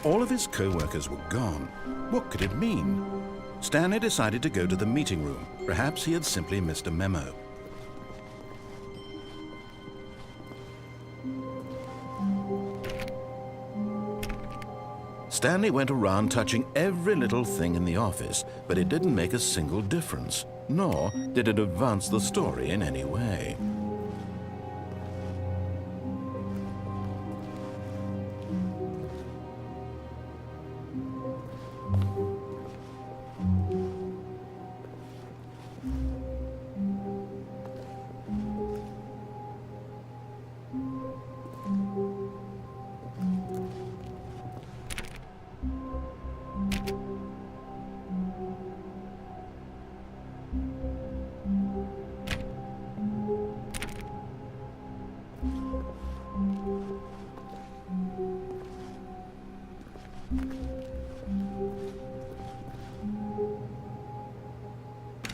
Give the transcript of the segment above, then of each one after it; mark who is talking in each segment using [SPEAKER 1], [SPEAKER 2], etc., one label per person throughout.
[SPEAKER 1] All of his co-workers were gone. What could it mean? Stanley decided to go to the meeting room. Perhaps he had simply missed a memo. Stanley went around touching every little thing in the office, but it didn't make a single difference, nor did it advance the story in any way.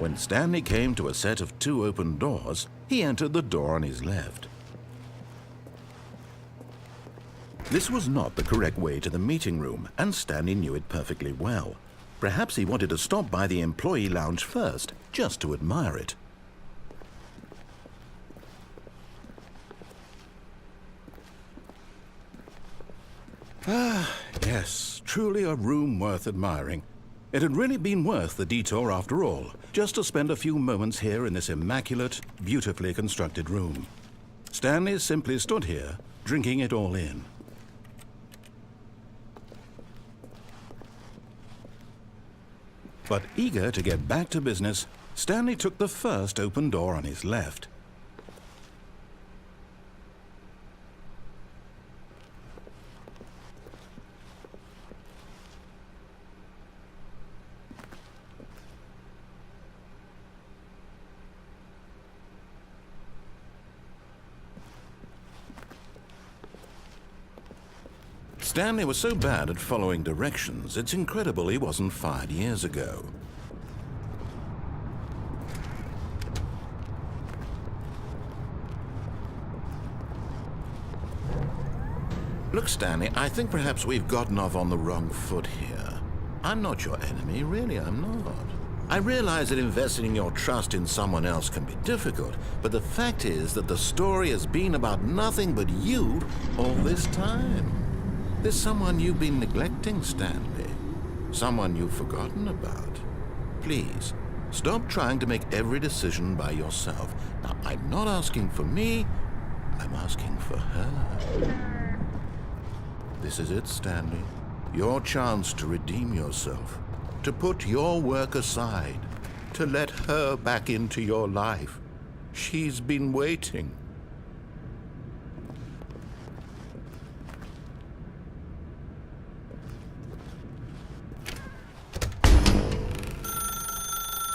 [SPEAKER 1] When Stanley came to a set of 2 open doors, he entered the door on his left. This was not the correct way to the meeting room, and Stanley knew it perfectly well. Perhaps he wanted to stop by the employee lounge first, just to admire it. Ah, yes, truly a room worth admiring. It had really been worth the detour after all, just to spend a few moments here in this immaculate, beautifully constructed room. Stanley simply stood here, drinking it all in. But eager to get back to business, Stanley took the first open door on his left. Stanley was so bad at following directions, it's incredible he wasn't fired years ago. Look, Stanley, I think perhaps we've gotten off on the wrong foot here. I'm not your enemy, really, I'm not. I realize that investing your trust in someone else can be difficult, but the fact is that the story has been about nothing but you all this time. There's someone you've been neglecting, Stanley. Someone you've forgotten about. Please, stop trying to make every decision by yourself. Now, I'm not asking for me, I'm asking for her. This is it, Stanley. Your chance to redeem yourself, to put your work aside, to let her back into your life. She's been waiting.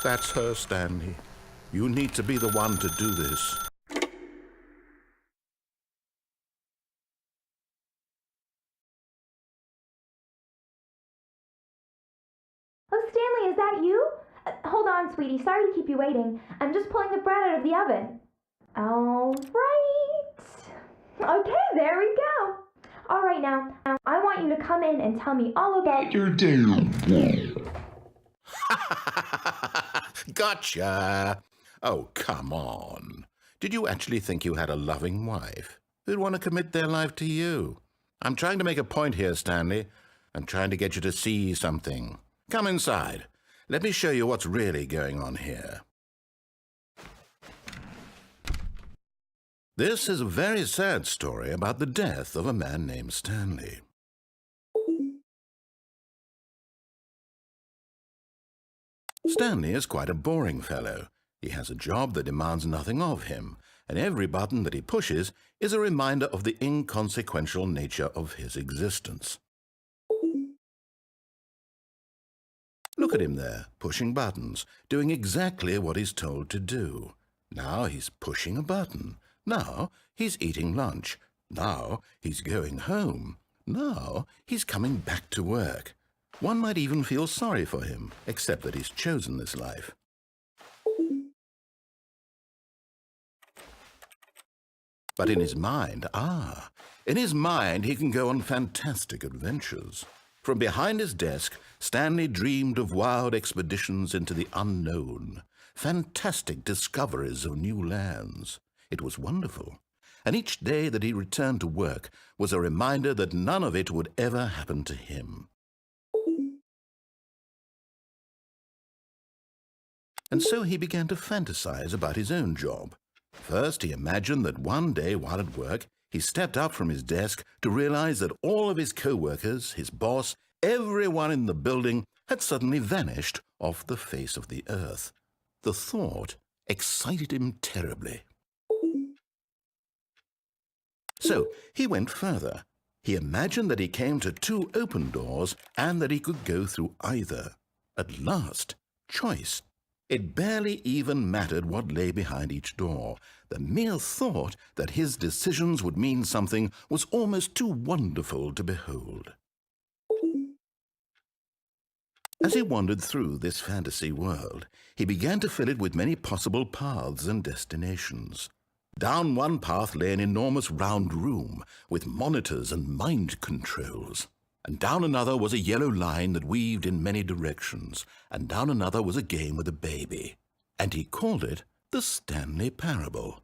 [SPEAKER 1] That's her, Stanley. You need to be the one to do this.
[SPEAKER 2] Oh, Stanley, is that you? Hold on, sweetie. Sorry to keep you waiting. I'm just pulling the bread out of the oven. All right. Okay, there we go. All right, now, I want you to come in and tell me all about your day.
[SPEAKER 1] Gotcha! Oh, come on. Did you actually think you had a loving wife who'd want to commit their life to you? I'm trying to make a point here, Stanley. I'm trying to get you to see something. Come inside. Let me show you what's really going on here. This is a very sad story about the death of a man named Stanley. Stanley is quite a boring fellow. He has a job that demands nothing of him, and every button that he pushes is a reminder of the inconsequential nature of his existence. Look at him there, pushing buttons, doing exactly what he's told to do. Now he's pushing a button. Now he's eating lunch. Now he's going home. Now he's coming back to work. One might even feel sorry for him, except that he's chosen this life. But in his mind, he can go on fantastic adventures. From behind his desk, Stanley dreamed of wild expeditions into the unknown, fantastic discoveries of new lands. It was wonderful, and each day that he returned to work was a reminder that none of it would ever happen to him. And so he began to fantasize about his own job. First, he imagined that one day while at work, he stepped up from his desk to realize that all of his co-workers, his boss, everyone in the building had suddenly vanished off the face of the earth. The thought excited him terribly. So he went further. He imagined that he came to 2 open doors and that he could go through either. At last, choice. It barely even mattered what lay behind each door. The mere thought that his decisions would mean something was almost too wonderful to behold. As he wandered through this fantasy world, he began to fill it with many possible paths and destinations. Down one path lay an enormous round room with monitors and mind controls. And down another was a yellow line that weaved in many directions, and down another was a game with a baby. And he called it the Stanley Parable.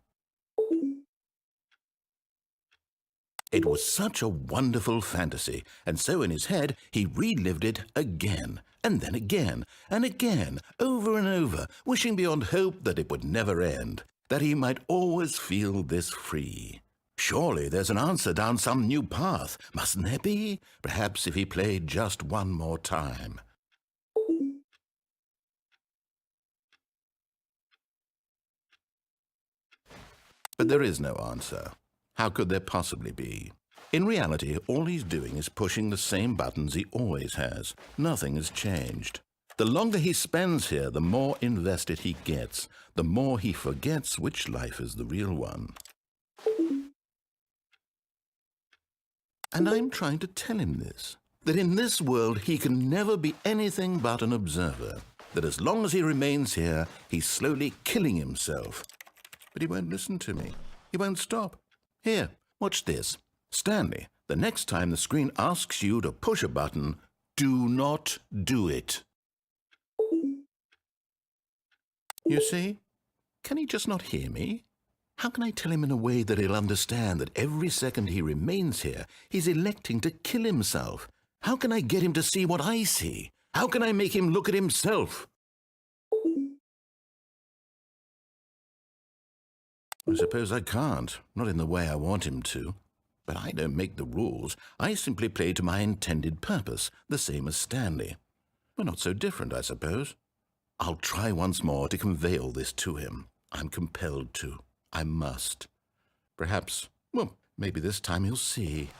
[SPEAKER 1] It was such a wonderful fantasy, and so in his head he relived it again, and then again, and again, over and over, wishing beyond hope that it would never end, that he might always feel this free. Surely there's an answer down some new path, mustn't there be? Perhaps if he played just one more time. But there is no answer. How could there possibly be? In reality, all he's doing is pushing the same buttons he always has. Nothing has changed. The longer he spends here, the more invested he gets, the more he forgets which life is the real one. And I'm trying to tell him this, that in this world he can never be anything but an observer, that as long as he remains here, he's slowly killing himself. But he won't listen to me. He won't stop. Here, watch this. Stanley, the next time the screen asks you to push a button, do not do it. You see? Can he just not hear me? How can I tell him in a way that he'll understand that every second he remains here, he's electing to kill himself? How can I get him to see what I see? How can I make him look at himself? I suppose I can't, not in the way I want him to. But I don't make the rules. I simply play to my intended purpose, the same as Stanley. We're not so different, I suppose. I'll try once more to convey all this to him. I'm compelled to. I must. Perhaps, well, maybe this time he'll see.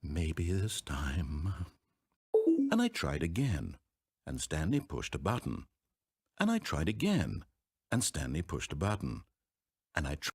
[SPEAKER 1] Maybe this time. And I tried again, and Stanley pushed a button. And I tried again, and Stanley pushed a button. And I tried